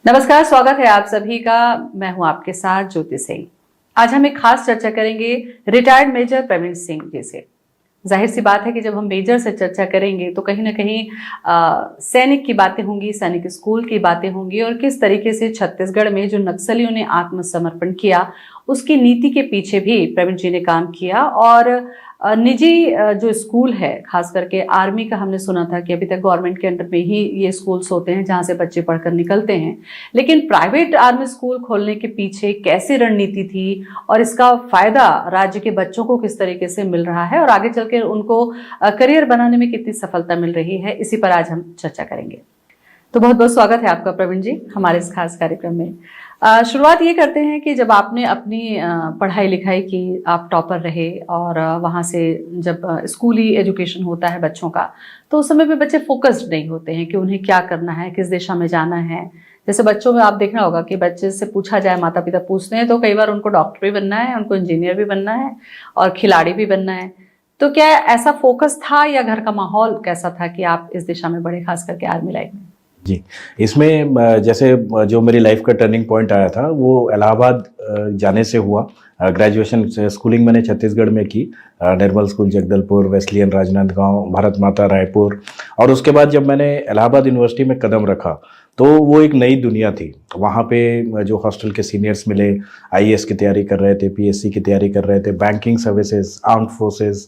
नमस्कार, स्वागत है आप सभी का। मैं हूं आपके साथ ज्योति सिंह। आज हम एक खास चर्चा करेंगे रिटायर्ड मेजर प्रवीण सिंह जी से। जाहिर सी बात है कि जब हम मेजर से चर्चा करेंगे तो कहीं ना कहीं सैनिक की बातें होंगी, सैनिक स्कूल की बातें होंगी और किस तरीके से छत्तीसगढ़ में जो नक्सलियों ने आत्मसमर्पण किया उसकी नीति के पीछे भी प्रवीण जी ने काम किया। और निजी जो स्कूल है, खास करके आर्मी का हमने सुना था कि अभी तक गवर्नमेंट के अंडर में ही ये स्कूल्स होते हैं जहां से बच्चे पढ़कर निकलते हैं, लेकिन प्राइवेट आर्मी स्कूल खोलने के पीछे कैसी रणनीति थी और इसका फायदा राज्य के बच्चों को किस तरीके से मिल रहा है और आगे चलकर उनको करियर बनाने में कितनी सफलता मिल रही है, इसी पर आज हम चर्चा करेंगे। तो बहुत बहुत स्वागत है आपका प्रवीण जी हमारे इस खास कार्यक्रम में। शुरुआत ये करते हैं कि जब आपने अपनी पढ़ाई लिखाई की, आप टॉपर रहे और वहाँ से जब स्कूली एजुकेशन होता है बच्चों का, तो उस समय पे बच्चे फोकस्ड नहीं होते हैं कि उन्हें क्या करना है, किस दिशा में जाना है। जैसे बच्चों में आप देखना होगा कि बच्चे से पूछा जाए, माता पिता पूछते हैं तो कई बार उनको डॉक्टर भी बनना है, उनको इंजीनियर भी बनना है और खिलाड़ी भी बनना है। तो क्या ऐसा फोकस था या घर का माहौल कैसा था कि आप इस दिशा में बढ़े, खास करके आर्मी लाइफ में? जी, इसमें जैसे जो मेरी लाइफ का टर्निंग पॉइंट आया था वो इलाहाबाद जाने से हुआ। ग्रेजुएशन स्कूलिंग मैंने छत्तीसगढ़ में की, निर्मल स्कूल जगदलपुर, वेस्लियन राजनांदगांव, भारत माता रायपुर। और उसके बाद जब मैंने इलाहाबाद यूनिवर्सिटी में कदम रखा तो वो एक नई दुनिया थी। वहाँ पे जो हॉस्टल के सीनियर्स मिले, आईएएस की तैयारी कर रहे थे, पीएससी की तैयारी कर रहे थे, बैंकिंग सर्विसेज, आर्म्ड फोर्सेस।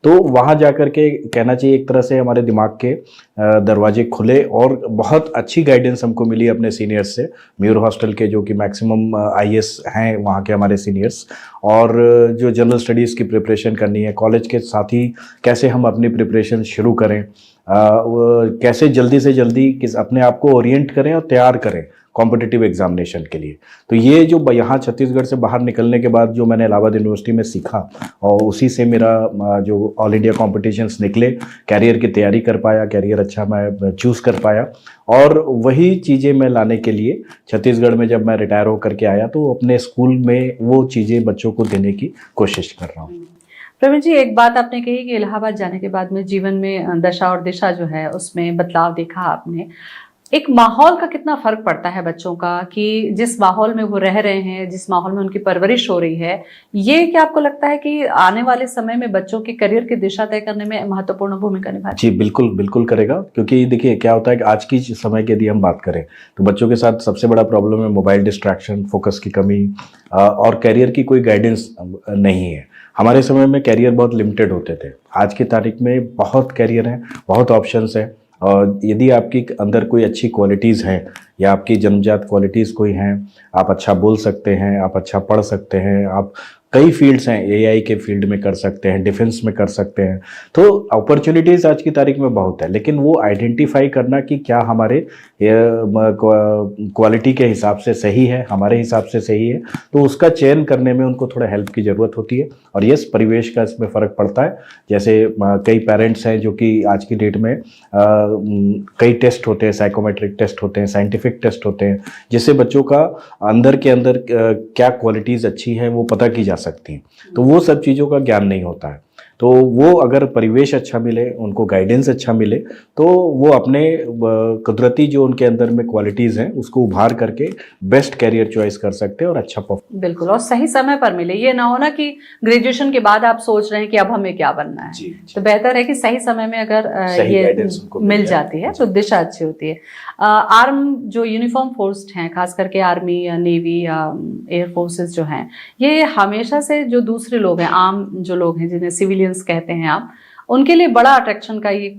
तो वहाँ जा कर के कहना चाहिए एक तरह से हमारे दिमाग के दरवाजे खुले और बहुत अच्छी गाइडेंस हमको मिली अपने सीनियर्स से, म्यूर हॉस्टल के जो कि मैक्सिमम आईएएस हैं वहाँ के हमारे सीनियर्स। और जो जनरल स्टडीज़ की प्रिपरेशन करनी है, कॉलेज के साथ ही कैसे हम अपनी प्रिपरेशन शुरू करें, कैसे जल्दी से जल्दी किस अपने आप को ओरिएंट करें और तैयार करें कॉम्पिटिटिव एग्जामिनेशन के लिए। तो ये जो यहाँ छत्तीसगढ़ से बाहर निकलने के बाद जो मैंने इलाहाबाद यूनिवर्सिटी में सीखा और उसी से मेरा जो ऑल इंडिया कॉम्पिटिशन्स निकले, कैरियर की तैयारी कर पाया, कैरियर अच्छा मैं चूज़ कर पाया। और वही चीज़ें मैं लाने के लिए छत्तीसगढ़ में जब मैं रिटायर होकर के आया तो अपने स्कूल में वो चीज़ें बच्चों को देने की कोशिश कर रहा हूँ। प्रवीण जी, एक बात आपने कही कि इलाहाबाद जाने के बाद में जीवन में दशा और दिशा जो है उसमें बदलाव देखा आपने। एक माहौल का कितना फर्क पड़ता है बच्चों का, कि जिस माहौल में वो रह रहे हैं, जिस माहौल में उनकी परवरिश हो रही है, ये क्या आपको लगता है कि आने वाले समय में बच्चों के करियर की दिशा तय करने में महत्वपूर्ण भूमिका निभाती है? जी बिल्कुल बिल्कुल करेगा, क्योंकि देखिए क्या होता है कि आज की समय की यदि हम बात करें तो बच्चों के साथ सबसे बड़ा प्रॉब्लम है मोबाइल डिस्ट्रैक्शन, फोकस की कमी और कैरियर की कोई गाइडेंस नहीं है। हमारे समय में कैरियर बहुत लिमिटेड होते थे, आज की तारीख में बहुत कैरियर हैं, बहुत ऑप्शंस हैं। और यदि आपकी अंदर कोई अच्छी क्वालिटीज़ हैं या आपकी जन्मजात क्वालिटीज़ कोई हैं, आप अच्छा बोल सकते हैं, आप अच्छा पढ़ सकते हैं, आप कई फील्ड्स हैं, एआई के फील्ड में कर सकते हैं, डिफेंस में कर सकते हैं, तो अपॉर्चुनिटीज़ आज की तारीख में बहुत है। लेकिन वो आइडेंटिफाई करना कि क्या हमारे क्वालिटी के हिसाब से सही है, हमारे हिसाब से सही है, तो उसका चयन करने में उनको थोड़ा हेल्प की ज़रूरत होती है। और यस, परिवेश का इसमें फ़र्क पड़ता है। जैसे कई पेरेंट्स हैं जो कि आज की डेट में कई टेस्ट होते हैं, साइकोमेट्रिक टेस्ट होते हैं, साइंटिफिक टेस्ट होते हैं, जिससे बच्चों का अंदर के अंदर क्या क्वालिटीज़ अच्छी हैं वो पता की जा सकती हैं। तो वो सब चीज़ों का ज्ञान नहीं होता है। तो वो अगर परिवेश अच्छा मिले, उनको गाइडेंस अच्छा मिले, तो वो अपने कुदरती जो उनके अंदर में क्वालिटीज़ हैं उसको उभार करके बेस्ट कैरियर चॉइस कर सकते हैं और अच्छा परफॉर्म। बिल्कुल, और सही समय पर मिले। ये ना हो ना कि ग्रेजुएशन के बाद आप सोच रहे हैं कि अब हमें क्या बनना है। जी। तो बेहतर है कि सही समय में अगर ये मिल जाती है तो दिशा अच्छी होती है। आर्म जो यूनिफॉर्म फोर्स हैं, खास करके आर्मी या नेवी या एयर फोर्सेस जो हैं, ये हमेशा से जो दूसरे लोग हैं, आम जो लोग हैं जिन्हें सिविलियंस कहते हैं आप, उनके लिए बड़ा अट्रैक्शन का ये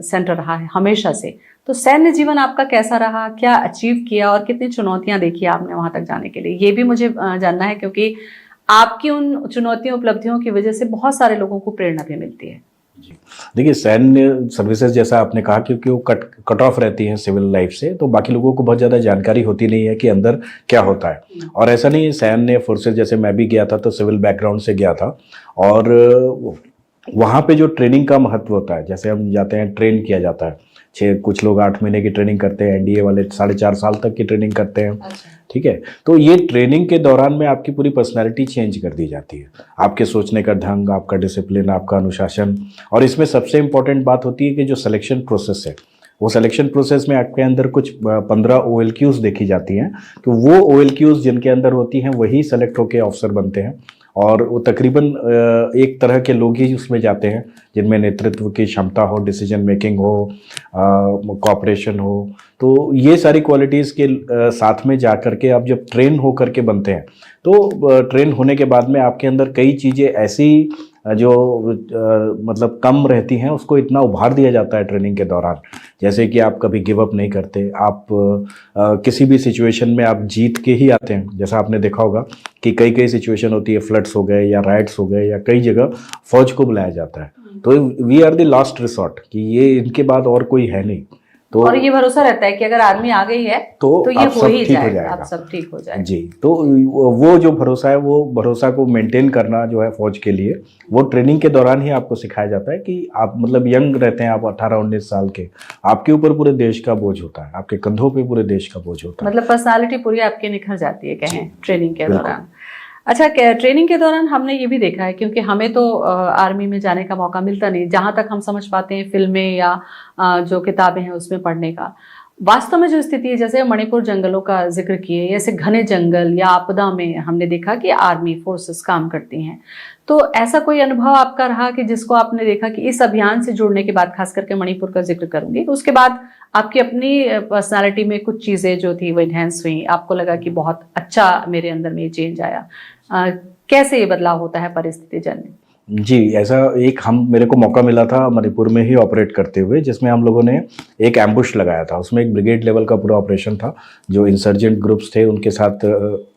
सेंटर रहा है हमेशा से। तो सैन्य जीवन आपका कैसा रहा, क्या अचीव किया और कितनी चुनौतियां देखी आपने वहां तक जाने के लिए? ये भी मुझे जानना है, क्योंकि आपकी उन चुनौतियों उपलब्धियों की वजह से बहुत सारे लोगों को प्रेरणा भी मिलती है। जी देखिए, सैन्य सर्विसेज जैसा आपने कहा, क्योंकि वो कट ऑफ रहती हैं सिविल लाइफ से, तो बाकी लोगों को बहुत ज़्यादा जानकारी होती नहीं है कि अंदर क्या होता है। और ऐसा नहीं है, सैन्य फोर्सेज जैसे मैं भी गया था तो सिविल बैकग्राउंड से गया था, और वहाँ पे जो ट्रेनिंग का महत्व होता है, जैसे हम जाते हैं ट्रेन किया जाता है, कुछ लोग 8 महीने की ट्रेनिंग करते हैं, एनडीए वाले 4.5 साल तक की ट्रेनिंग करते हैं। अच्छा। ठीक है, तो ये ट्रेनिंग के दौरान में आपकी पूरी पर्सनैलिटी चेंज कर दी जाती है, आपके सोचने का ढंग, आपका डिसिप्लिन, आपका अनुशासन। और इसमें सबसे इम्पोर्टेंट बात होती है कि जो सिलेक्शन प्रोसेस है वो सिलेक्शन प्रोसेस में आपके अंदर कुछ 15 OLQs देखी जाती हैं, तो वो OLQs जिनके अंदर होती हैं वही सेलेक्ट होके ऑफिसर बनते हैं। और वो तकरीबन एक तरह के लोग ही उसमें जाते हैं जिनमें नेतृत्व की क्षमता हो, डिसीजन मेकिंग हो, कोऑपरेशन हो। तो ये सारी क्वालिटीज़ के साथ में जा कर के आप जब ट्रेन हो करके बनते हैं, तो ट्रेन होने के बाद में आपके अंदर कई चीज़ें ऐसी जो मतलब कम रहती हैं उसको इतना उभार दिया जाता है ट्रेनिंग के दौरान। जैसे कि आप कभी गिव अप नहीं करते, आप किसी भी सिचुएशन में आप जीत के ही आते हैं। जैसा आपने देखा होगा कि कई कई सिचुएशन होती है, फ्लड्स हो गए या राइट्स हो गए या कई जगह फौज को बुलाया जाता है, तो we are the last resort कि ये इनके बाद और कोई है नहीं। तो और ये भरोसा रहता है कि अगर आर्मी आ गई है तो ये हो ही जाएगा, आप सब ठीक हो जाएगा जी। तो वो जो भरोसा है, वो भरोसा को मेंटेन करना जो है फौज के लिए, वो ट्रेनिंग के दौरान ही आपको सिखाया जाता है कि आप मतलब यंग रहते हैं, आप 18-19 साल के, आपके ऊपर पूरे देश का बोझ होता है, आपके कंधों पे पूरे देश का बोझ होता है। मतलब पर्सनालिटी पूरी आपकी निखर जाती है कहें ट्रेनिंग के दौरान। अच्छा, ट्रेनिंग के दौरान हमने ये भी देखा है, क्योंकि हमें तो आर्मी में जाने का मौका मिलता नहीं, जहां तक हम समझ पाते हैं फिल्में या जो किताबें हैं उसमें पढ़ने का, वास्तव में जो स्थिति है, जैसे मणिपुर जंगलों का जिक्र किए, ऐसे घने जंगल या आपदा में हमने देखा कि आर्मी फोर्सेस काम करती हैं। तो ऐसा कोई अनुभव आपका रहा कि जिसको आपने देखा कि इस अभियान से जुड़ने के बाद, खास करके मणिपुर का जिक्र करूंगी, उसके बाद आपकी अपनी पर्सनालिटी में कुछ चीजें जो थी वो इनहेंस हुई, आपको लगा कि बहुत अच्छा मेरे अंदर में ये चेंज आया? कैसे ये बदलाव होता है परिस्थिति जन्य? जी, ऐसा एक मेरे को मौका मिला था मणिपुर में ही ऑपरेट करते हुए, जिसमें हम लोगों ने एक एम्बुश लगाया था। उसमें एक ब्रिगेड लेवल का पूरा ऑपरेशन था, जो इंसर्जेंट ग्रुप्स थे उनके साथ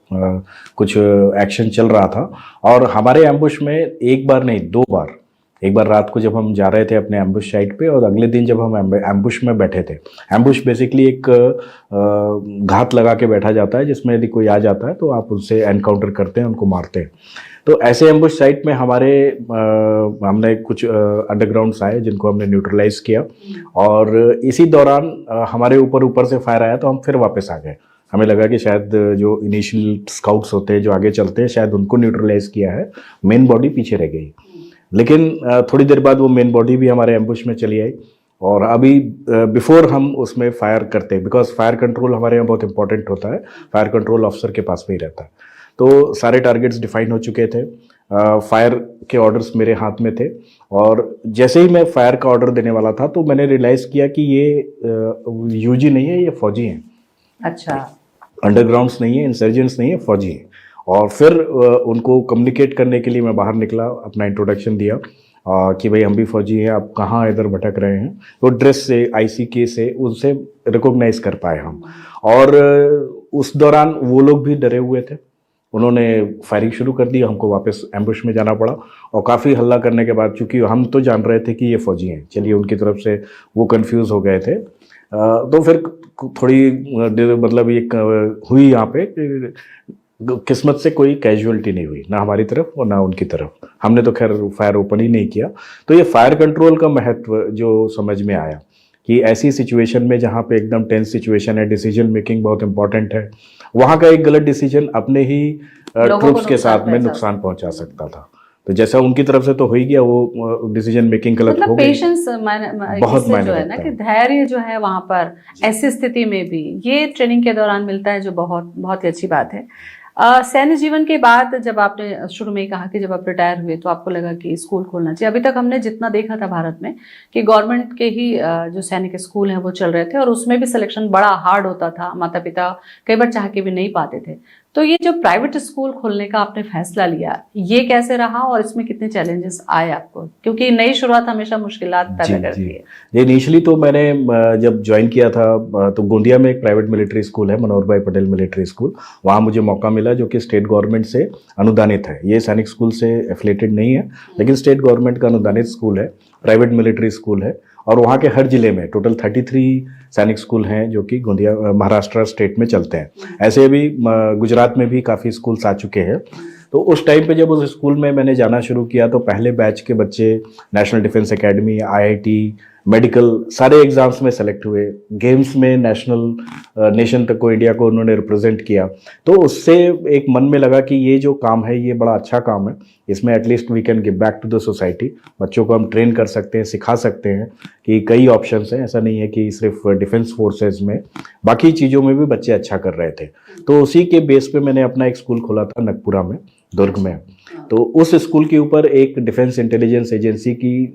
कुछ एक्शन चल रहा था। और हमारे एम्बुश में एक बार नहीं, 2 बार, एक बार रात को जब हम जा रहे थे अपने एम्बुश साइट पे, और अगले दिन जब हम एम्बुश में बैठे थे। एम्बुश बेसिकली एक घात लगा के बैठा जाता है, जिसमें यदि कोई आ जाता है तो आप उनसे एनकाउंटर करते हैं, उनको मारते हैं। तो ऐसे एम्बुश साइट में हमने कुछ अंडरग्राउंड्स आए जिनको हमने न्यूट्रलाइज किया, और इसी दौरान हमारे ऊपर से फायर आया तो हम फिर वापस आ गए। हमें लगा कि शायद जो इनिशियल स्काउट्स होते हैं जो आगे चलते हैं, शायद उनको न्यूट्रलाइज किया है, मेन बॉडी पीछे रह गई। लेकिन थोड़ी देर बाद वो मेन बॉडी भी हमारे एम्बुश में चली आई। और अभी बिफोर हम उसमें फायर करते, बिकॉज फायर कंट्रोल हमारे यहाँ बहुत इंपॉर्टेंट होता है, फायर कंट्रोल ऑफिसर के पास में ही रहता है। तो सारे टारगेट्स डिफाइन हो चुके थे, फायर के ऑर्डर्स मेरे हाथ में थे, और जैसे ही मैं फायर का ऑर्डर देने वाला था तो मैंने रियलाइज़ किया कि ये यूजी नहीं है, ये फौजी हैं। अच्छा, अंडरग्राउंड्स नहीं है, इंसर्जेंट्स नहीं है, फौजी हैं। और फिर उनको कम्युनिकेट करने के लिए मैं बाहर निकला, अपना इंट्रोडक्शन दिया कि भाई हम भी फौजी हैं, आप कहाँ इधर भटक रहे हैं। तो ड्रेस से, ICK से उनसे रिकॉग्नाइज कर पाए हम। और उस दौरान वो लोग भी डरे हुए थे, उन्होंने फायरिंग शुरू कर दी, हमको वापस एम्बुश में जाना पड़ा। और काफ़ी हल्ला करने के बाद, चूंकि हम तो जान रहे थे कि ये फौजी हैं, चलिए उनकी तरफ से वो कंफ्यूज हो गए थे। तो फिर थोड़ी मतलब एक हुई यहाँ पे, किस्मत से कोई कैजुअलिटी नहीं हुई, ना हमारी तरफ और ना उनकी तरफ। हमने तो खैर फायर ओपन ही नहीं किया। तो ये फायर कंट्रोल का महत्व जो समझ में आया कि ऐसी सिचुएशन में जहाँ पे एकदम टेंस सिचुएशन है, डिसीजन मेकिंग बहुत इंपॉर्टेंट है, वहाँ का एक गलत डिसीजन अपने ही ट्रूप्स के साथ में नुकसान पहुंचा सकता था। तो जैसा उनकी तरफ से तो हो ही गया, वो डिसीजन मेकिंग गलत हो गई। पेशेंस बहुत मायने जो है ना, कि धैर्य जो है वहाँ पर ऐसी स्थिति में भी ये ट्रेनिंग के दौरान मिलता है, जो बहुत बहुत ही अच्छी बात है। सैन्य जीवन के बाद जब आपने शुरू में ही कहा कि जब आप रिटायर हुए तो आपको लगा कि स्कूल खोलना चाहिए। अभी तक हमने जितना देखा था भारत में कि गवर्नमेंट के ही जो सैनिक स्कूल हैं वो चल रहे थे, और उसमें भी सिलेक्शन बड़ा हार्ड होता था, माता पिता कई बार चाह के भी नहीं पाते थे। तो ये जो प्राइवेट स्कूल खोलने का आपने फैसला लिया, ये कैसे रहा और इसमें कितने चैलेंजेस आए आपको? क्योंकि नई शुरुआत हमेशा मुश्किलात पैदा करती है। इनिशियली तो मैंने जब ज्वाइन किया था तो गोंदिया में एक प्राइवेट मिलिट्री स्कूल है, मनोहर भाई पटेल मिलिट्री स्कूल, वहाँ मुझे मौका मिला, जो कि स्टेट गवर्नमेंट से अनुदानित है। ये सैनिक स्कूल से एफिलेटेड नहीं है, लेकिन स्टेट गवर्नमेंट का अनुदानित स्कूल है, प्राइवेट मिलिट्री स्कूल है। और वहाँ के हर जिले में टोटल 33 सैनिक स्कूल हैं जो कि गोंदिया महाराष्ट्र स्टेट में चलते हैं। ऐसे अभी गुजरात में भी काफ़ी स्कूल्स आ चुके हैं। तो उस टाइम पे जब उस स्कूल में मैंने जाना शुरू किया तो पहले बैच के बच्चे national defence academy, IIT medical सारे एग्जाम्स में सेलेक्ट हुए, गेम्स में नेशन तक को इंडिया को उन्होंने रिप्रेजेंट किया। तो उससे एक मन में लगा कि ये जो काम है ये बड़ा अच्छा काम है, इसमें at least we can give back to the society. बच्चों को हम ट्रेन कर सकते हैं, सिखा सकते हैं कि कई ऑप्शंस हैं, ऐसा नहीं है कि सिर्फ डिफेंस फोर्सेज में, बाकी चीज़ों में भी बच्चे अच्छा कर रहे थे। तो उसी के बेस पे मैंने अपना एक स्कूल खोला था नगपुरा में, दुर्ग में। तो उस स्कूल के ऊपर एक डिफेंस इंटेलिजेंस एजेंसी की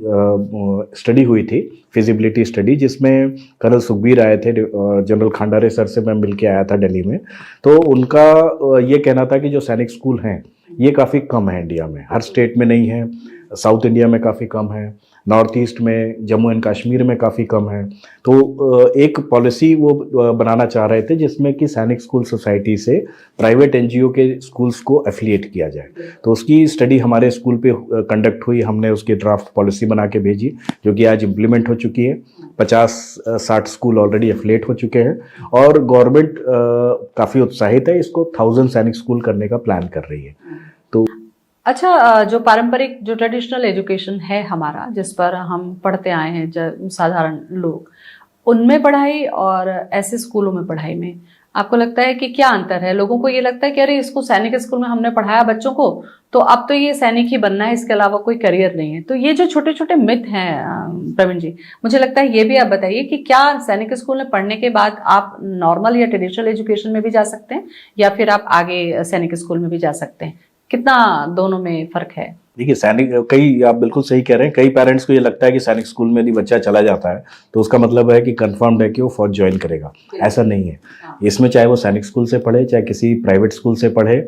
स्टडी हुई थी, फिजिबिलिटी स्टडी, जिसमें कर्नल सुखबीर आए थे, जनरल खंडारे सर से मैं मिल के आया था दिल्ली में। तो उनका ये कहना था कि जो सैनिक स्कूल हैं ये काफ़ी कम है इंडिया में, हर स्टेट में नहीं है, साउथ इंडिया में काफ़ी कम है, नॉर्थ ईस्ट में, जम्मू एंड कश्मीर में काफ़ी कम है। तो एक पॉलिसी वो बनाना चाह रहे थे जिसमें कि सैनिक स्कूल सोसाइटी से प्राइवेट एनजीओ के स्कूल्स को एफिलिएट किया जाए। तो उसकी स्टडी हमारे स्कूल पे कंडक्ट हुई, हमने उसकी ड्राफ्ट पॉलिसी बना के भेजी जो कि आज इम्प्लीमेंट हो चुकी है। 50-60 स्कूल ऑलरेडी एफिलिएट हो चुके हैं और गवर्नमेंट काफ़ी उत्साहित है, इसको 1000 सैनिक स्कूल करने का प्लान कर रही है। तो अच्छा, जो पारंपरिक जो ट्रेडिशनल एजुकेशन है हमारा, जिस पर हम पढ़ते आए हैं साधारण लोग, उनमें पढ़ाई और ऐसे स्कूलों में पढ़ाई में आपको लगता है कि क्या अंतर है? लोगों को ये लगता है कि अरे इसको सैनिक स्कूल में हमने पढ़ाया बच्चों को, तो अब तो ये सैनिक ही बनना है, इसके अलावा कोई करियर नहीं है। तो ये जो छोटे छोटे मिथ हैं प्रवीण जी, मुझे लगता है ये भी आप बताइए कि क्या सैनिक स्कूल में पढ़ने के बाद आप नॉर्मल या ट्रेडिशनल एजुकेशन में भी जा सकते हैं या फिर आप आगे सैनिक स्कूल में भी जा सकते हैं? कितना दोनों में फर्क है? देखिए, सैनिक, कई, आप बिल्कुल सही कह रहे हैं, कई पेरेंट्स को ये लगता है कि सैनिक स्कूल में यदि बच्चा चला जाता है तो उसका मतलब है कि कंफर्म्ड है कि वो फौज ज्वाइन करेगा। ऐसा नहीं है। इसमें चाहे वो सैनिक स्कूल से पढ़े, चाहे किसी प्राइवेट स्कूल से पढ़े,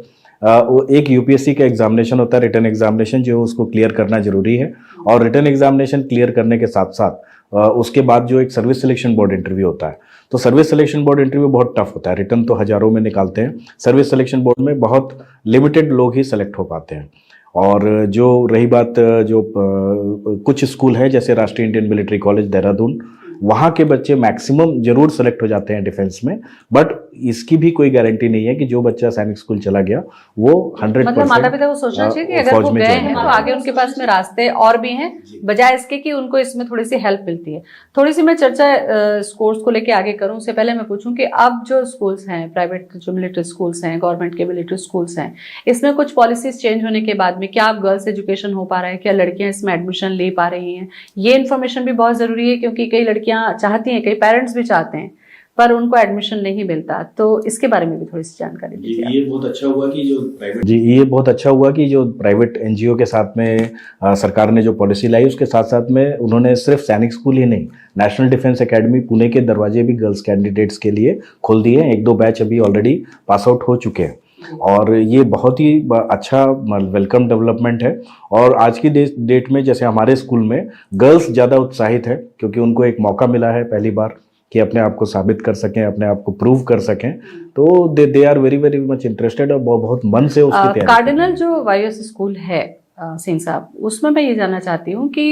वो एक यूपीएससी का एग्जामिनेशन होता है, रिटन एग्जामिनेशन, जो उसको क्लियर करना जरूरी है। और रिटन एग्जामिनेशन क्लियर करने के साथ साथ उसके बाद जो एक सर्विस सिलेक्शन बोर्ड इंटरव्यू होता है, तो सर्विस सिलेक्शन बोर्ड इंटरव्यू बहुत टफ होता है। रिटन तो हजारों में निकालते हैं, सर्विस सिलेक्शन बोर्ड में बहुत लिमिटेड लोग ही सेलेक्ट हो पाते हैं। और जो रही बात, जो कुछ स्कूल है जैसे राष्ट्रीय इंडियन मिलिट्री कॉलेज देहरादून, वहाँ के बच्चे मैक्सिमम जरूर सेलेक्ट हो जाते हैं डिफेंस में, बट इसकी भी कोई गारंटी नहीं है कि जो बच्चा सैनिक स्कूल चला गया वो 100% मतलब माता पिता को सोचना चाहिए कि अगर वो गए हैं तो आगे उनके पास में रास्ते और भी हैं, बजाय इसके कि उनको इसमें थोड़ी सी हेल्प मिलती है। थोड़ी सी मैं चर्चा स्कूल्स को लेके आगे करूं, उससे पहले मैं पूछूं कि अब जो स्कूल्स हैं, प्राइवेट जो मिलिट्री स्कूल्स हैं, गवर्नमेंट के मिलिट्री स्कूल्स हैं, इसमें कुछ पॉलिसीज चेंज होने के बाद में क्या अब गर्ल्स एजुकेशन हो पा रहा है? क्या लड़कियां इसमें एडमिशन ले पा रही हैं? ये इन्फॉर्मेशन भी बहुत जरूरी है क्योंकि कई लड़कियां चाहती हैं, कई पेरेंट्स भी चाहते हैं, पर उनको एडमिशन नहीं मिलता। तो इसके बारे में भी थोड़ी सी जानकारी दीजिए। ये बहुत अच्छा हुआ कि जो प्राइवेट एनजीओ के साथ में सरकार ने जो पॉलिसी लाई, उसके साथ साथ में उन्होंने सिर्फ सैनिक स्कूल ही नहीं, नेशनल डिफेंस एकेडमी पुणे के दरवाजे भी गर्ल्स कैंडिडेट्स के लिए खोल दिए हैं। 1-2 बैच अभी ऑलरेडी पास आउट हो चुके हैं और ये बहुत ही अच्छा वेलकम डेवलपमेंट है। और आज की डेट में जैसे हमारे स्कूल में गर्ल्स ज़्यादा उत्साहित है क्योंकि उनको एक मौका मिला है पहली बार कि अपने आप को साबित कर सकें, अपने आप को प्रूव कर सकें, तो they are very very much interested और बहुत मन से उसकी तैयारी। कार्डिनल जो वाईओएस स्कूल है सिंह साहब, उसमें मैं ये जानना चाहती हूँ कि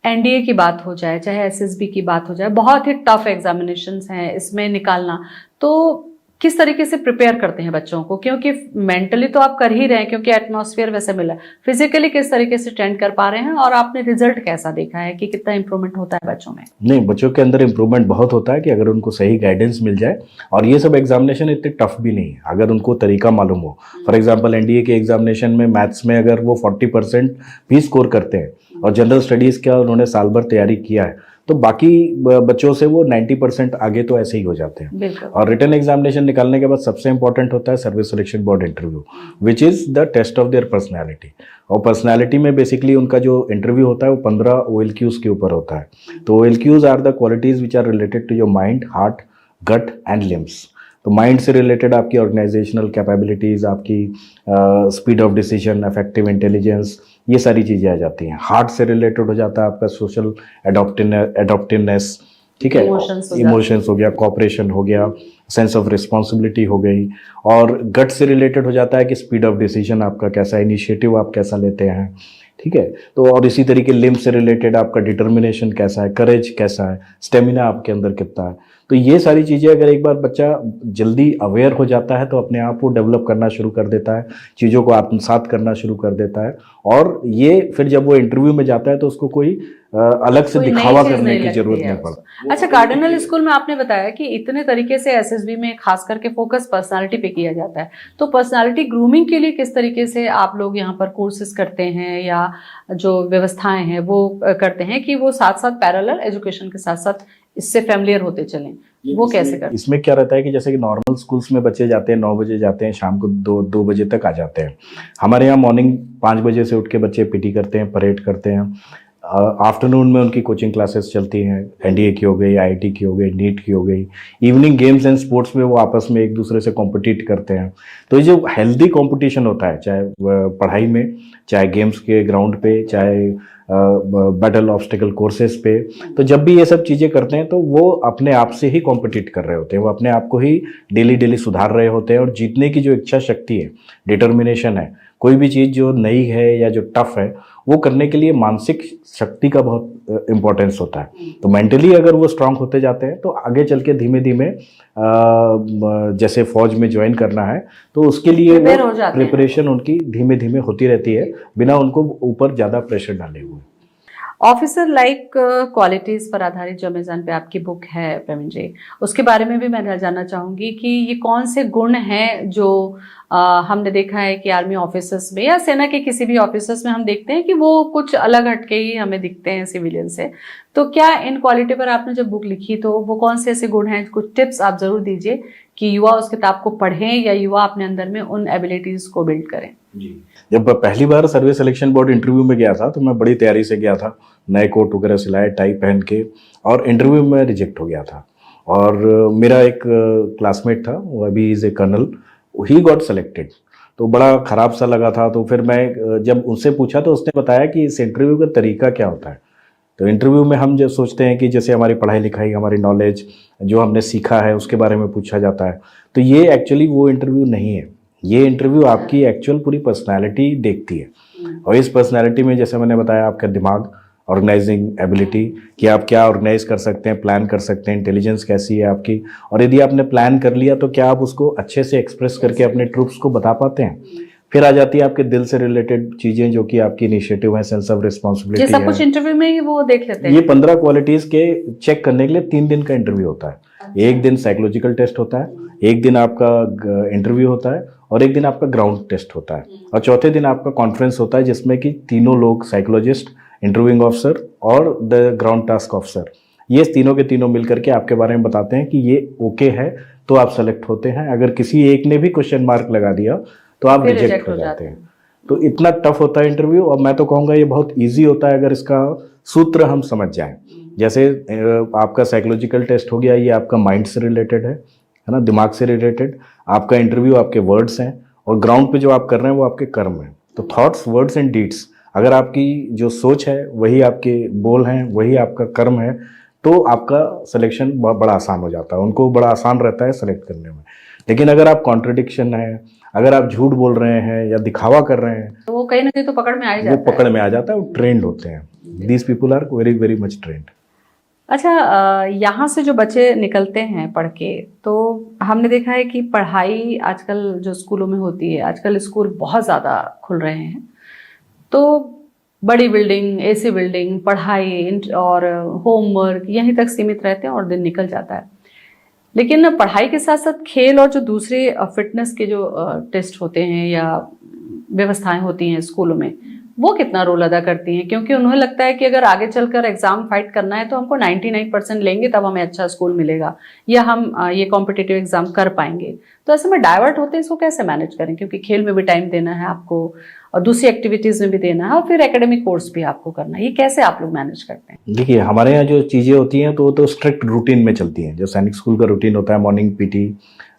एनडीए की बात हो जाए, चाहे एसएसबी की बात हो जाए, बहुत ही टफ एग्जामिनेशंस हैं इसमें निकालना, तो किस तरीके से प्रिपेयर करते हैं बच्चों को? क्योंकि मेंटली तो आप कर ही रहे हैं क्योंकि एटमॉस्फेयर वैसे मिला, फिजिकली किस तरीके से ट्रेंड कर पा रहे हैं और आपने रिजल्ट कैसा देखा है कि कितना इंप्रूवमेंट होता है बच्चों में? नहीं, बच्चों के अंदर इंप्रूवमेंट बहुत होता है कि अगर उनको सही गाइडेंस मिल जाए। और ये सब एग्जामिनेशन इतने टफ भी नहीं है अगर उनको तरीका मालूम हो। फॉर एग्जाम्पल एनडीए के एग्जामिनेशन में मैथ्स में अगर वो 40% भी स्कोर करते हैं और जनरल स्टडीज़ का उन्होंने साल भर तैयारी किया है, तो बाकी बच्चों से वो 90% आगे तो ऐसे ही हो जाते हैं। और रिटन एग्जामिनेशन निकालने के बाद सबसे इंपॉर्टेंट होता है service selection board interview, which is the test of their personality. और पर्सनैलिटी में बेसिकली उनका जो इंटरव्यू होता है वो 15 OLQs के ऊपर होता है। तो OLQs are the qualities which are related to your mind, heart, gut and limbs. तो माइंड से रिलेटेड आपकी ऑर्गेनाइजेशनल कैपेबिलिटीज़, आपकी speed of decision, affective intelligence, ये सारी चीज़ें आ जाती हैं। हार्ट से रिलेटेड हो जाता है आपका सोशल एडॉप्टिवनेस, ठीक है, इमोशंस हो गया, कॉपरेशन हो गया, सेंस ऑफ रिस्पॉन्सिबिलिटी हो गई। और गट से रिलेटेड हो जाता है कि स्पीड ऑफ डिसीजन आपका कैसा है, इनिशिएटिव आप कैसा लेते हैं, ठीक है। तो और इसी तरीके लिम्ब से रिलेटेड आपका डिटर्मिनेशन कैसा है, करेज कैसा है, स्टेमिना आपके अंदर कितना है। तो ये सारी चीज़ें अगर एक बार बच्चा जल्दी अवेयर हो जाता है तो अपने आप वो डेवलप करना शुरू कर देता है, चीज़ों को आत्मसात करना शुरू कर देता है। और ये फिर जब वो इंटरव्यू में जाता है तो उसको कोई अलग से कोई नई दिखावा चीज करने नहीं की लगती जरूरत है नहीं उसको। पड़ती। अच्छा, कार्डिनल स्कूल में आपने बताया कि इतने तरीके से एसएसबी में खास करके फोकस पर्सनालिटी पे किया जाता है, तो पर्सनालिटी ग्रूमिंग के लिए किस तरीके से आप लोग यहाँ पर कोर्सेज करते हैं या जो व्यवस्थाएं हैं वो करते हैं कि वो साथ साथ पैरेलल एजुकेशन के साथ साथ इससे फैमिलियर होते चलें, वो कैसे करते हैं? इसमें क्या रहता है कि जैसे कि नॉर्मल स्कूल्स में बच्चे जाते हैं 9 बजे जाते हैं, शाम को 2 बजे तक आ जाते हैं। हमारे यहाँ मॉर्निंग 5 बजे से उठ के बच्चे पीटी करते हैं, परेड करते हैं। आफ्टरनून में उनकी कोचिंग क्लासेस चलती हैं, एनडीए की हो गई, आईआईटी की हो गई, नीट की हो गई। इवनिंग गेम्स एंड स्पोर्ट्स में वो आपस में एक दूसरे से कॉम्पिटिट करते हैं। तो ये जो हेल्दी कंपटीशन होता है, चाहे पढ़ाई में, चाहे गेम्स के ग्राउंड पे, चाहे बैटल ऑब्स्टिकल कोर्सेज पे, तो जब भी ये सब चीज़ें करते हैं तो वो अपने आप से ही कॉम्पिटिट कर रहे होते हैं, वो अपने आप को ही डेली डेली सुधार रहे होते हैं। और जीतने की जो इच्छा शक्ति है, डिटर्मिनेशन है, कोई भी चीज़ जो नई है या जो टफ है वो करने के लिए मानसिक शक्ति का बहुत इंपॉर्टेंस होता है। तो मेंटली अगर वो स्ट्रांग होते जाते हैं तो आगे चल के धीमे धीमे जैसे फौज में ज्वाइन करना है तो उसके लिए Prepare हो जाते हैं। प्रिपरेशन उनकी धीमे धीमे होती रहती है, बिना उनको ऊपर ज़्यादा प्रेशर डाले हुए। ऑफिसर लाइक क्वालिटीज पर आधारित जो अमेजन पे आपकी बुक है प्रवीण जी, उसके बारे में भी मैं जानना चाहूंगी कि ये कौन से गुण हैं जो हमने देखा है कि आर्मी ऑफिसर्स में या सेना के किसी भी ऑफिसर्स में हम देखते हैं कि वो कुछ अलग हटके ही हमें दिखते हैं सिविलियन से। तो क्या इन क्वालिटी पर आपने जब बुक लिखी तो वो कौन से ऐसे गुण हैं, कुछ टिप्स आप जरूर दीजिए कि युवा उस किताब को पढ़ें या युवा अपने अंदर में उन एबिलिटीज को बिल्ड करें। जब पहली बार सर्विस सिलेक्शन बोर्ड इंटरव्यू में गया था तो मैं बड़ी तैयारी से गया था, नए कोट वगैरह सिलाए, टाई पहन के, और इंटरव्यू में रिजेक्ट हो गया था। और मेरा एक क्लासमेट था, वो अभी is a colonel, he got selected. तो बड़ा ख़राब सा लगा था। तो फिर मैं जब उनसे पूछा तो उसने बताया कि इस इंटरव्यू का तरीका क्या होता है। तो इंटरव्यू में हम जो सोचते हैं कि जैसे हमारी पढ़ाई लिखाई, हमारी नॉलेज, जो हमने सीखा है उसके बारे में पूछा जाता है, तो ये एक्चुअली वो इंटरव्यू नहीं है। ये इंटरव्यू आपकी एक्चुअल पूरी पर्सनालिटी देखती है। और इस पर्सनालिटी में जैसे मैंने बताया, आपका दिमाग, ऑर्गेनाइजिंग एबिलिटी, कि आप क्या ऑर्गेनाइज कर सकते हैं, प्लान कर सकते हैं, इंटेलिजेंस कैसी है आपकी, और यदि आपने प्लान कर लिया तो क्या आप उसको अच्छे से एक्सप्रेस करके अपने ट्रूप्स को बता पाते हैं। फिर आ जाती है आपके दिल से रिलेटेड चीज़ें, जो कि आपकी इनिशिएटिव है, सेंस ऑफ रिस्पॉन्सिबिलिटी ये है। सब कुछ इंटरव्यू में ही वो देख लेते हैं। ये 15 क्वालिटीज के चेक करने के लिए 3 दिन का इंटरव्यू होता है। एक दिन साइकोलॉजिकल टेस्ट होता है, एक दिन आपका इंटरव्यू होता है, और एक दिन आपका ग्राउंड टेस्ट होता है, और चौथे दिन आपका कॉन्फ्रेंस होता है जिसमें कि तीनों लोग, साइकोलॉजिस्ट, इंटरव्यूइंग ऑफिसर और द ग्राउंड टास्क ऑफिसर, ये तीनों के तीनों मिलकर के आपके बारे में बताते हैं कि ये ओके है तो आप सेलेक्ट होते हैं। अगर किसी एक ने भी क्वेश्चन मार्क लगा दिया तो आप रिजेक्ट हो जाते हैं। तो इतना टफ होता है इंटरव्यू, और मैं तो कहूँगा ये बहुत ईजी होता है अगर इसका सूत्र हम समझ जाएं। जैसे आपका साइकोलॉजिकल टेस्ट हो गया, ये आपका माइंड से रिलेटेड है ना, दिमाग से रिलेटेड। आपका इंटरव्यू आपके वर्ड्स हैं, और ग्राउंड पे जो आप कर रहे हैं वो आपके कर्म हैं। तो थॉट्स, वर्ड्स एंड डीड्स, अगर आपकी जो सोच है वही आपके बोल हैं, वही आपका कर्म है, तो आपका सिलेक्शन बड़ा आसान हो जाता है, उनको बड़ा आसान रहता है सेलेक्ट करने में। लेकिन अगर आप कॉन्ट्रडिक्शन है, अगर आप झूठ बोल रहे हैं या दिखावा कर रहे हैं, तो वो कहीं ना कहीं तो पकड़ में आ ही वो जाता है। पकड़ में आ जाता है। वो ट्रेंड होते हैं, these people are very very much trained. अच्छा, यहाँ से जो बच्चे निकलते हैं पढ़ के, तो हमने देखा है कि पढ़ाई आजकल जो स्कूलों में होती है, आजकल स्कूल बहुत ज़्यादा खुल रहे हैं, तो बड़ी बिल्डिंग, एसी बिल्डिंग, पढ़ाई और होमवर्क यहीं तक सीमित रहते हैं और दिन निकल जाता है। लेकिन पढ़ाई के साथ साथ खेल और जो दूसरे फिटनेस के जो टेस्ट होते हैं या व्यवस्थाएं होती हैं स्कूलों में, वो कितना रोल अदा करती हैं? क्योंकि उन्हें लगता है कि अगर आगे चलकर एग्जाम फाइट करना है तो हमको 99% लेंगे तब हमें अच्छा स्कूल मिलेगा, या हम ये कॉम्पिटिटिव एग्जाम कर पाएंगे। तो ऐसे में डाइवर्ट होते हैं, इसको कैसे मैनेज करें? क्योंकि खेल में भी टाइम देना है आपको, और दूसरी एक्टिविटीज में भी देना है, और फिर एकेडमिक कोर्स भी आपको करना है। ये कैसे आप लोग मैनेज करते हैं? देखिए, हमारे यहाँ जो चीज़ें होती हैं तो वो तो स्ट्रिक्ट रूटीन में चलती हैं। जो सैनिक स्कूल का रूटीन होता है, मॉर्निंग पीटी,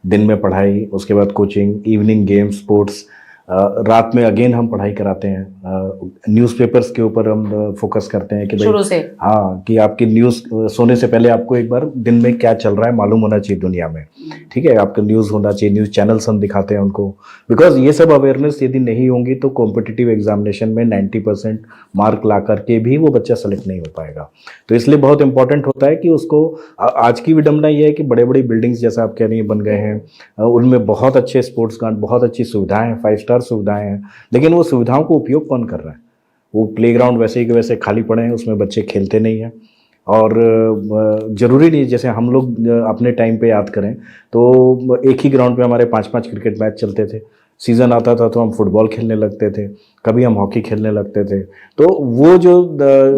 दिन में पढ़ाई, उसके बाद कोचिंग, इवनिंग गेम्स, स्पोर्ट्स, रात में अगेन हम पढ़ाई कराते हैं। न्यूज़पेपर्स के ऊपर हम फोकस करते हैं कि भाई शुरू से, हाँ, कि आपकी न्यूज़ सोने से पहले आपको एक बार दिन में क्या चल रहा है मालूम होना चाहिए दुनिया में, ठीक है। आपका न्यूज़ होना चाहिए, न्यूज़ चैनल्स हम दिखाते हैं उनको, बिकॉज ये सब अवेयरनेस यदि नहीं होंगी तो कॉम्पिटिटिव एग्जामिनेशन में 90% मार्क ला करके भी वो बच्चा सेलेक्ट नहीं हो पाएगा। तो इसलिए बहुत इंपॉर्टेंट होता है कि उसको, आज की विडम्बना ये है कि बड़े बड़ी बिल्डिंग्स जैसा आप कह रही हैं बन गए हैं, उनमें बहुत अच्छे स्पोर्ट्स ग्राउंड, बहुत अच्छी सुविधाएं हैं, 5 स्टार सुविधाएं हैं, लेकिन वो सुविधाओं को उपयोग कौन कर रहा है? वो प्लेग्राउंड वैसे ही के वैसे खाली पड़े हैं, उसमें बच्चे खेलते नहीं हैं। और ज़रूरी नहीं, जैसे हम लोग अपने टाइम पे याद करें तो एक ही ग्राउंड पे हमारे 5-5 क्रिकेट मैच चलते थे। सीज़न आता था तो हम फुटबॉल खेलने लगते थे, कभी हम हॉकी खेलने लगते थे। तो वो जो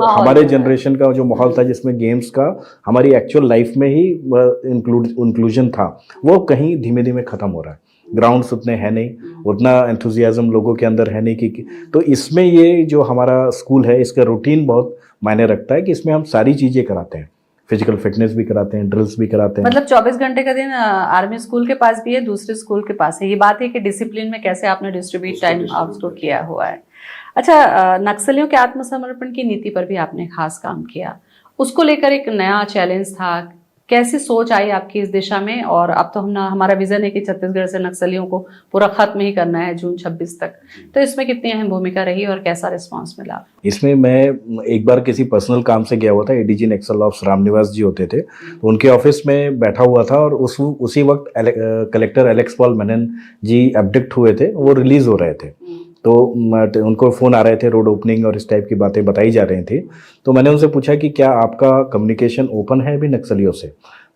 हमारे जनरेशन का जो माहौल था जिसमें गेम्स का हमारी एक्चुअल लाइफ में ही इंक्लूजन था, वो कहीं धीमे धीमे ख़त्म हो रहा है। ग्राउंड्स उतने हैं नहीं, उतना एंथुजियाज्म लोगों के अंदर है नहीं कि तो इसमें ये जो हमारा स्कूल है इसका रूटीन बहुत मायने रखता है कि इसमें हम सारी चीज़ें कराते हैं, फिजिकल फिटनेस भी कराते हैं, ड्रिल्स भी कराते हैं। मतलब 24 घंटे का दिन आर्मी स्कूल के पास भी है, दूसरे स्कूल के पास है। ये बात है कि डिसिप्लिन में कैसे आपने डिस्ट्रीब्यूट टाइम उसको किया हुआ है। अच्छा, नक्सलियों के आत्मसमर्पण की नीति पर भी आपने खास काम किया, उसको लेकर एक नया चैलेंज था। कैसी सोच आई आपकी इस दिशा में? और अब तो हमारा विजन है कि छत्तीसगढ़ से नक्सलियों को पूरा खत्म ही करना है जून 26 तक, तो इसमें कितनी अहम भूमिका रही और कैसा रिस्पांस मिला? इसमें मैं एक बार किसी पर्सनल काम से गया हुआ था। एडीजी नक्सल ऑफ रामनिवास जी होते थे, तो उनके ऑफिस में बैठा हुआ था और उसी वक्त कलेक्टर एलेक्स पॉल मेनन जी एब्डिक्ट हुए थे, वो रिलीज हो रहे थे। तो उनको फ़ोन आ रहे थे, रोड ओपनिंग और इस टाइप की बातें बताई जा रही थी। तो मैंने उनसे पूछा कि क्या आपका कम्युनिकेशन ओपन है अभी नक्सलियों से?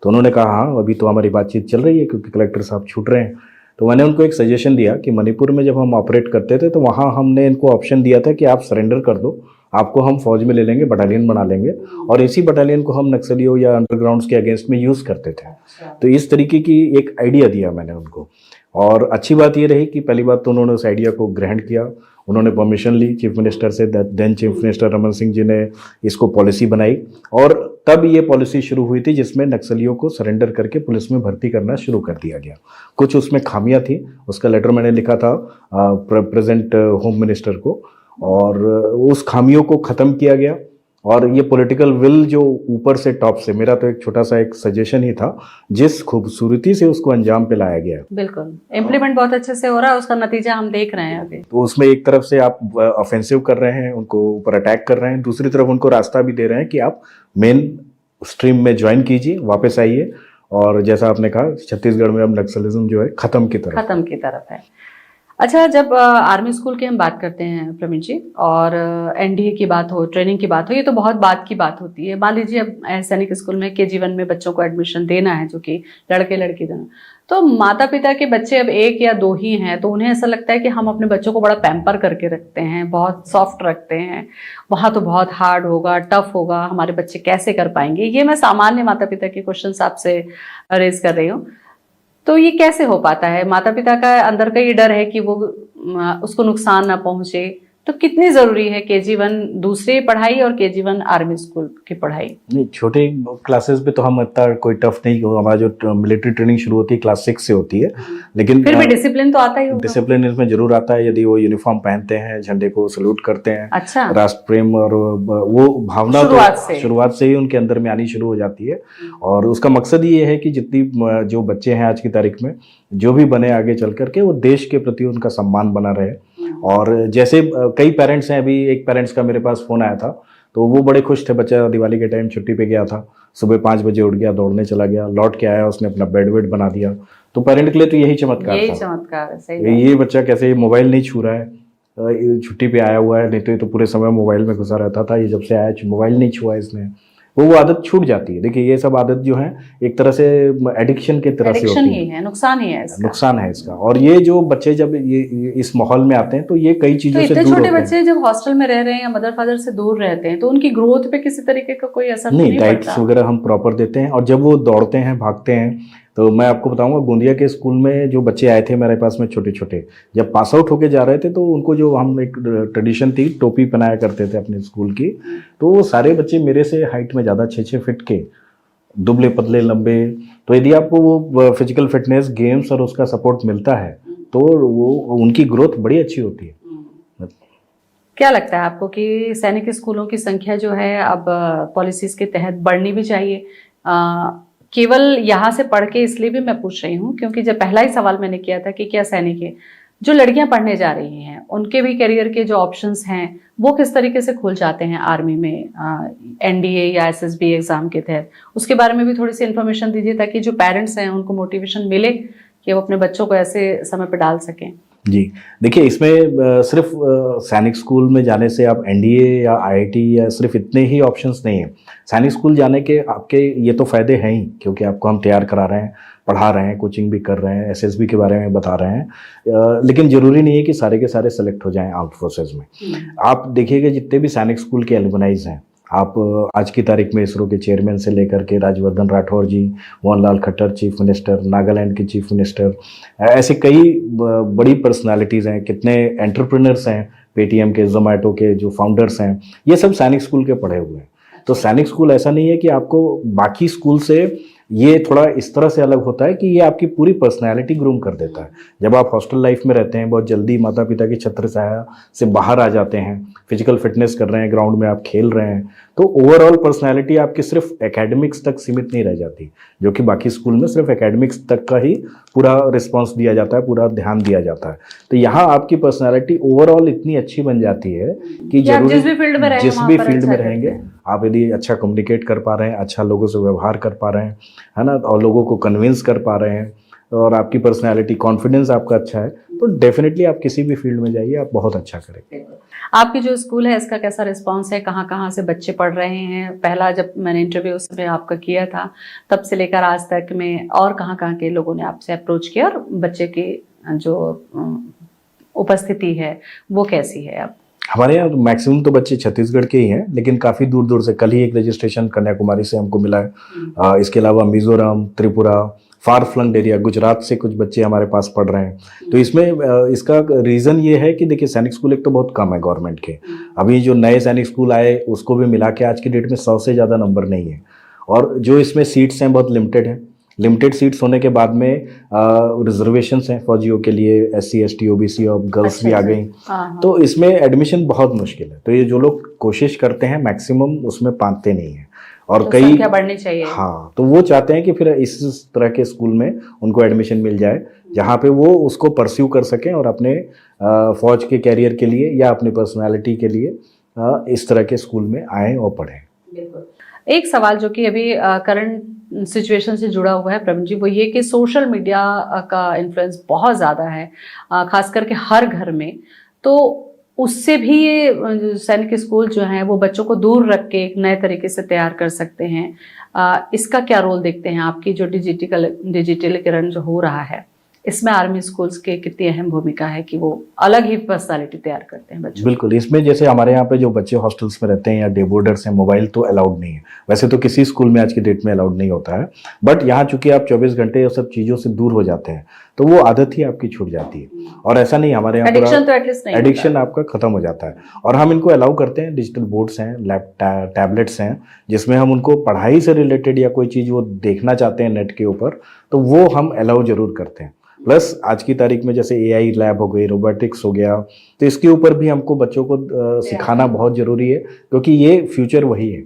तो उन्होंने कहा हाँ, अभी तो हमारी बातचीत चल रही है क्योंकि कलेक्टर साहब छूट रहे हैं। तो मैंने उनको एक सजेशन दिया कि मणिपुर में जब हम ऑपरेट करते थे तो वहाँ हमने इनको ऑप्शन दिया था कि आप सरेंडर कर दो, आपको हम फौज में ले लेंगे, बटालियन बना लेंगे, और इसी बटालियन को हम नक्सलियों या अंडरग्राउंड्स के अगेंस्ट में यूज़ करते थे। तो इस तरीके की एक आइडिया दिया मैंने उनको, और अच्छी बात ये रही कि पहली बात तो उन्होंने उस आइडिया को ग्रहण किया, उन्होंने परमिशन ली चीफ मिनिस्टर से। Then chief minister Raman Singh ji ने इसको पॉलिसी बनाई और तब ये पॉलिसी शुरू हुई थी जिसमें नक्सलियों को सरेंडर करके पुलिस में भर्ती करना शुरू कर दिया गया। कुछ उसमें खामियां थी, उसका लेटर मैंने लिखा था प्रेजेंट होम मिनिस्टर को, और उस खामियों को ख़त्म किया गया। और ये पॉलिटिकल विल जो ऊपर से टॉप से, मेरा तो एक छोटा सा एक सजेशन ही था, जिस खूबसूरती से उसको अंजाम पे लाया गया, बिल्कुल इम्प्लीमेंट बहुत अच्छे से हो रहा है, उसका नतीजा हम देख रहे हैं अभी। तो उसमें एक तरफ से आप ऑफेंसिव कर रहे हैं, उनको ऊपर अटैक कर रहे हैं, दूसरी तरफ उनको रास्ता भी दे रहे हैं कि आप मेन स्ट्रीम में ज्वाइन कीजिए, वापस आइए। और जैसा आपने कहा, छत्तीसगढ़ में अब नक्सलिज्म जो है खत्म की तरफ है। अच्छा, जब आर्मी स्कूल की हम बात करते हैं प्रवीण जी, और एनडीए की बात हो, ट्रेनिंग की बात हो, ये तो बहुत बात की बात होती है। मान लीजिए अब सैनिक स्कूल में KG1 में बच्चों को एडमिशन देना है, जो कि लड़के लड़की दोनों, तो माता पिता के बच्चे अब 1 या 2 ही हैं, तो उन्हें ऐसा लगता है कि हम अपने बच्चों को बड़ा पैम्पर करके रखते हैं, बहुत सॉफ्ट रखते हैं, वहाँ तो बहुत हार्ड होगा, टफ होगा, हमारे बच्चे कैसे कर पाएंगे। ये मैं सामान्य माता पिता के क्वेश्चन आपसे रेज कर रही हूँ। तो ये कैसे हो पाता है? माता पिता का अंदर का ये डर है कि वो उसको नुकसान ना पहुंचे, तो कितनी जरूरी है KG1 दूसरी पढ़ाई और KG1 आर्मी स्कूल की पढ़ाई? नहीं, छोटे क्लासेस पे तो हम इतना कोई टफ नहीं, हमारा जो मिलिट्री ट्रेनिंग शुरू होती है क्लास 6 से होती है, लेकिन फिर भी डिसिप्लिन तो आता ही होगा। डिसिप्लिन इसमें जरूर आता है, यदि वो यूनिफॉर्म पहनते हैं, झंडे को सल्यूट करते हैं। अच्छा, राष्ट्र प्रेम और वो भावना तो शुरुआत से ही उनके अंदर में आनी शुरू हो जाती है। और उसका मकसद ये है कि जितनी जो बच्चे हैं आज की तारीख में, जो भी बने आगे चल करके, वो देश के प्रति उनका सम्मान बना रहे। और जैसे कई पेरेंट्स हैं, अभी एक पेरेंट्स का मेरे पास फ़ोन आया था, तो वो बड़े खुश थे, बच्चा दिवाली के टाइम छुट्टी पे गया था, सुबह 5 बजे उठ गया, दौड़ने चला गया, लौट के आया, उसने अपना बेड वेड बना दिया। तो पेरेंट के लिए तो यही चमत्कार था। सही, ये बच्चा कैसे मोबाइल नहीं छू रहा है, छुट्टी पे आया हुआ है, नहीं तो ये तो पूरे समय मोबाइल में घुसा रहता था, ये जब से आया मोबाइल नहीं छुआ इसने, वो आदत छूट जाती है। देखिए, ये सब आदत जो है एक तरह से एडिक्शन की तरह से होती है, नुकसान ही है इसका। नुकसान है इसका। और ये जो बच्चे जब ये इस माहौल में आते हैं तो ये कई चीजों से दूर होते हैं। छोटे बच्चे जब हॉस्टल में रह रहे हैं या मदर फादर से दूर रहते हैं, तो उनकी ग्रोथ पे किसी तरीके का कोई असर नहीं पड़ता? डाइट्स वगैरह हम प्रॉपर देते हैं, और जब वो दौड़ते हैं, भागते हैं, तो मैं आपको बताऊंगा, गोंदिया के स्कूल में जो बच्चे आए थे मेरे पास में छोटे छोटे, जब पास आउट होके जा रहे थे, तो उनको जो हम एक ट्रेडिशन थी, टोपी पहनाया करते थे अपने स्कूल की, तो वो सारे बच्चे मेरे से हाइट में ज़्यादा 6-6 फीट के, दुबले पतले लंबे। तो यदि आपको वो फिजिकल फिटनेस, गेम्स और उसका सपोर्ट मिलता है तो वो उनकी ग्रोथ बड़ी अच्छी होती है। क्या लगता है आपको कि सैनिक स्कूलों की संख्या जो है अब पॉलिसीज के तहत बढ़नी भी चाहिए? केवल यहाँ से पढ़ के इसलिए भी मैं पूछ रही हूँ क्योंकि जब पहला ही सवाल मैंने किया था कि क्या सैनिक है, जो लड़कियां पढ़ने जा रही हैं, उनके भी करियर के जो ऑप्शंस हैं वो किस तरीके से खुल जाते हैं आर्मी में, NDA या SSB एग्जाम के तहत, उसके बारे में भी थोड़ी सी इन्फॉर्मेशन दीजिए ताकि जो पेरेंट्स हैं उनको मोटिवेशन मिले कि वो अपने बच्चों को ऐसे समय पर डाल सकें। जी, देखिए इसमें सिर्फ सैनिक स्कूल में जाने से आप एनडीए या आईआईटी या सिर्फ इतने ही ऑप्शंस नहीं हैं। सैनिक स्कूल जाने के आपके ये तो फ़ायदे हैं ही, क्योंकि आपको हम तैयार करा रहे हैं, पढ़ा रहे हैं, कोचिंग भी कर रहे हैं, एसएसबी के बारे में बता रहे हैं। लेकिन ज़रूरी नहीं है कि सारे के सारे सेलेक्ट हो जाएं आर्म्ड फोर्सेज में। आप देखिएगा जितने भी सैनिक स्कूल के एलुमनाइज हैं, आप आज की तारीख में इसरो के चेयरमैन से लेकर के राजवर्धन राठौर जी, मोहनलाल खट्टर चीफ मिनिस्टर, नागालैंड के चीफ मिनिस्टर, ऐसे कई बड़ी पर्सनालिटीज़ हैं, कितने एंटरप्रेन्योर्स हैं, पेटीएम के, जोमेटो के जो फाउंडर्स हैं, ये सब सैनिक स्कूल के पढ़े हुए हैं। तो सैनिक स्कूल ऐसा नहीं है कि आपको बाकी स्कूल से ये थोड़ा इस तरह से अलग होता है कि ये आपकी पूरी पर्सनैलिटी ग्रूम कर देता है। जब आप हॉस्टल लाइफ में रहते हैं, बहुत जल्दी माता पिता की छत्र छाया से बाहर आ जाते हैं, फिजिकल फिटनेस कर रहे हैं, ग्राउंड में आप खेल रहे हैं, तो ओवरऑल पर्सनैलिटी आपकी सिर्फ एकेडमिक्स तक सीमित नहीं रह जाती, जो कि बाकी स्कूल में सिर्फ एकेडमिक्स तक का ही पूरा रिस्पॉन्स दिया जाता है, पूरा ध्यान दिया जाता है। तो यहाँ आपकी पर्सनैलिटी ओवरऑल इतनी अच्छी बन जाती है कि जिस भी फील्ड में रहेंगे, आप यदि अच्छा कम्युनिकेट कर पा रहे हैं, अच्छा लोगों से व्यवहार कर पा रहे हैं, है ना, और लोगों को कन्विंस कर पा रहे हैं, और आपकी पर्सनैलिटी, कॉन्फिडेंस आपका अच्छा है, तो डेफिनेटली आप किसी भी फील्ड में जाइए, आप बहुत अच्छा करेंगे। आपकी जो स्कूल है इसका कैसा रिस्पांस है? कहाँ कहाँ से बच्चे पढ़ रहे हैं? पहला जब मैंने इंटरव्यू उस समय आपका किया था, तब से लेकर आज तक में और कहाँ कहाँ के लोगों ने आपसे अप्रोच किया, और बच्चे की जो उपस्थिति है वो कैसी है? अब हमारे यहाँ मैक्सिमम तो बच्चे छत्तीसगढ़ के ही हैं, लेकिन काफ़ी दूर दूर से, कल ही एक रजिस्ट्रेशन कन्याकुमारी से हमको मिला है। इसके अलावा Mizoram, Tripura, far flung area, Gujarat से कुछ बच्चे हमारे पास पढ़ रहे हैं। तो इसमें इसका रीज़न ये है कि देखिए सैनिक स्कूल एक तो बहुत कम है गवर्नमेंट के, अभी जो नए सैनिक स्कूल आए उसको भी मिला के आज की डेट में 100 से ज़्यादा नंबर नहीं है, और जो इसमें सीट्स हैं बहुत लिमिटेड हैं। लिमिटेड सीट्स होने के बाद में रिजर्वेशंस हैं फौजियों के लिए, SC ST OBC और गर्ल्स भी आ गई, तो इसमें एडमिशन बहुत मुश्किल है। तो ये जो लोग कोशिश करते हैं मैक्सिमम उसमें पाते नहीं है, और तो कई संख्या बढ़नी चाहिए। हाँ, तो वो चाहते हैं कि फिर इस तरह के स्कूल में उनको एडमिशन मिल जाए जहाँ पे वो उसको परस्यू कर सकें और अपने फौज के कैरियर के लिए या अपनी पर्सनालिटी के लिए इस तरह के स्कूल में आएँ और पढ़ें। बिल्कुल। एक सवाल जो कि अभी करंट सिचुएशन से जुड़ा हुआ है प्रवीण जी, वो ये कि सोशल मीडिया का इन्फ्लुएंस बहुत ज़्यादा है, खास करके हर घर में, तो उससे भी ये सैनिक स्कूल जो हैं वो बच्चों को दूर रख के एक नए तरीके से तैयार कर सकते हैं। इसका क्या रोल देखते हैं आपकी जो डिजिटलीकरण जो हो रहा है, इसमें आर्मी स्कूल्स के कितनी अहम भूमिका है कि वो अलग ही पर्सनालिटी तैयार करते हैं बच्चों? बिल्कुल, इसमें जैसे हमारे यहाँ पे जो बच्चे हॉस्टल्स में रहते हैं या डे बोर्डर्स हैं, मोबाइल तो अलाउड नहीं है, वैसे तो किसी स्कूल में आज की डेट में अलाउड नहीं होता है, बट यहाँ चूंकि आप 24 घंटे ये सब चीज़ों से दूर हो जाते हैं, तो वो आदत ही आपकी छूट जाती है। और ऐसा नहीं, हमारे यहाँ एडिक्शन आपका खत्म हो जाता है, और हम इनको अलाउ करते हैं। डिजिटल बोर्ड्स हैं, टैबलेट्स हैं, जिसमें हम उनको पढ़ाई से रिलेटेड या कोई चीज़ वो देखना चाहते हैं नेट के ऊपर, तो वो हम अलाउ जरूर करते हैं। प्लस आज की तारीख में जैसे AI लैब हो गई, रोबोटिक्स हो गया, तो इसके ऊपर भी हमको बच्चों को सिखाना बहुत ज़रूरी है, क्योंकि ये फ्यूचर वही है।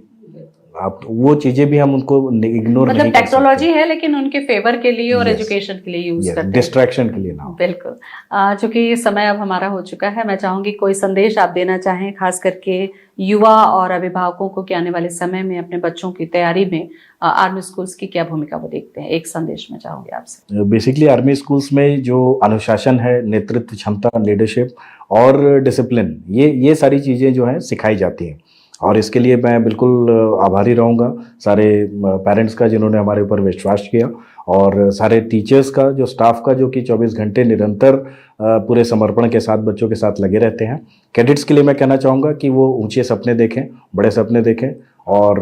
आप वो चीज़ें भी हम उनको इग्नोर मतलब नहीं, टेक्नोलॉजी है लेकिन उनके फेवर के लिए और एजुकेशन के लिए यूज करते हैं, डिस्ट्रैक्शन के लिए ना। बिल्कुल। चूंकि समय अब हमारा हो चुका है, मैं चाहूंगी कोई संदेश आप देना चाहें, खास करके युवा और अभिभावकों को कि आने वाले समय में अपने बच्चों की तैयारी में आर्मी स्कूल्स की क्या भूमिका वो देखते हैं, एक संदेश में चाहूंगी आपसे। बेसिकली आर्मी स्कूल्स में जो अनुशासन है, नेतृत्व क्षमता, लीडरशिप और डिसिप्लिन, ये सारी चीज़ें जो हैं सिखाई जाती हैं, और इसके लिए मैं बिल्कुल आभारी रहूँगा सारे पेरेंट्स का जिन्होंने हमारे ऊपर विश्वास किया, और सारे टीचर्स का, जो स्टाफ का, जो कि 24 घंटे निरंतर पूरे समर्पण के साथ बच्चों के साथ लगे रहते हैं। कैडेट्स के लिए मैं कहना चाहूँगा कि वो ऊंचे सपने देखें, बड़े सपने देखें, और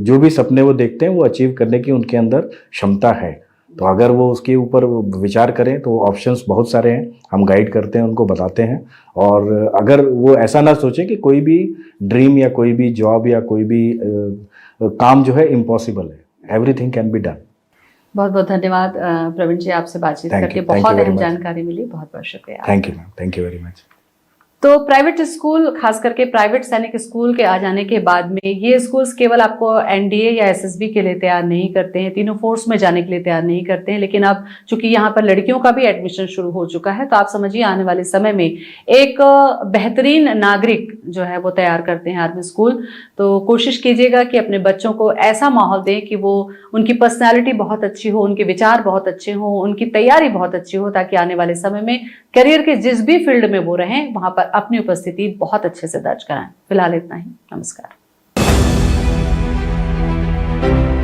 जो भी सपने वो देखते हैं वो अचीव करने की उनके अंदर क्षमता है, तो अगर वो उसके ऊपर विचार करें तो ऑप्शंस बहुत सारे हैं, हम गाइड करते हैं, उनको बताते हैं। और अगर वो ऐसा ना सोचें कि कोई भी ड्रीम या कोई भी जॉब या कोई भी काम जो है इम्पॉसिबल है, एवरीथिंग कैन बी डन। बहुत बहुत धन्यवाद प्रवीण जी, आपसे बातचीत करके बहुत अहम जानकारी मिली, बहुत बहुत शुक्रिया। Thank you ma'am, thank you very much. तो प्राइवेट स्कूल, खास करके प्राइवेट सैनिक स्कूल के आ जाने के बाद में ये स्कूल्स केवल आपको एनडीए या एसएसबी के लिए तैयार नहीं करते हैं, तीनों फोर्स में जाने के लिए तैयार नहीं करते हैं, लेकिन अब चूंकि यहाँ पर लड़कियों का भी एडमिशन शुरू हो चुका है, तो आप समझिए आने वाले समय में एक बेहतरीन नागरिक जो है वो तैयार करते हैं आर्मी स्कूल। तो कोशिश कीजिएगा कि अपने बच्चों को ऐसा माहौल दें कि वो, उनकी पर्सनैलिटी बहुत अच्छी हो, उनके विचार बहुत अच्छे हों, उनकी तैयारी बहुत अच्छी हो, ताकि आने वाले समय में करियर के जिस भी फील्ड में वो रहें वहां पर अपनी उपस्थिति बहुत अच्छे से दर्ज कराएं। फिलहाल इतना ही, नमस्कार।